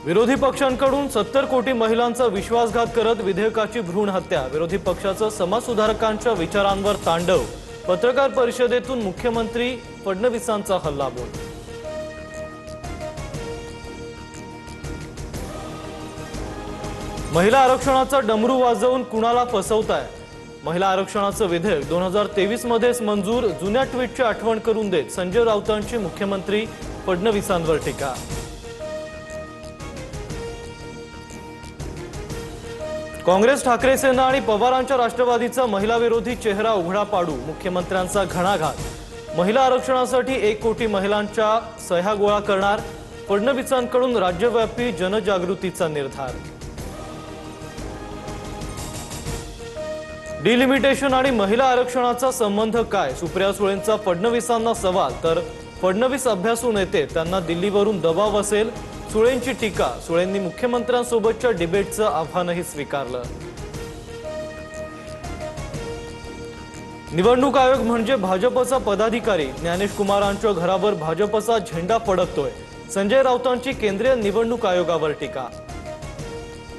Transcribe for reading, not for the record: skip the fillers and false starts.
विरोधी पक्षांकडून 70 कोटी महिलांचा विश्वासघात करत विधेयकाची भ्रूण हत्या। विरोधी पक्षाचं समाजसुधारकांच्या विचारांवर तांडव। पत्रकार परिषदेतून मुख्यमंत्री फडणवीसांचा हल्लाबोल। महिला आरक्षणाचा डमरू वाजवून कुणाला फसवताय? महिला आरक्षणाचं विधेयक 2023 मध्येच मंजूर। जुन्या ट्विटची आठवण करून देत संजय राऊतांची मुख्यमंत्री फडणवीसांवर टीका। काँग्रेस, ठाकरे सेना आणि पवारांच्या राष्ट्रवादीचा महिला विरोधी चेहरा उघडा पाडू। मुख्यमंत्र्यांचा घणाघात। महिला आरक्षणासाठी 1 कोटी महिलांच्या सह्या गोळा करणार। फडणवीसांकडून राज्यव्यापी जनजागृतीचा निर्धार। डिलिमिटेशन आणि महिला आरक्षणाचा संबंध काय? सुप्रिया सुळेंचा फडणवीसांना सवाल। तर फडणवीस अभ्यासू नेते, त्यांना दिल्लीवरून दबाव असेल। सुळेंची टीका। सुळेंनी मुख्यमंत्र्यांसोबतच्या डिबेटचं आव्हानही स्वीकारलं। निवडणूक आयोग म्हणजे भाजपचा पदाधिकारी। ज्ञानेश कुमारांच्या घरावर भाजपचा झेंडा फडकतोय। संजय राऊतांची केंद्रीय निवडणूक आयोगावर टीका।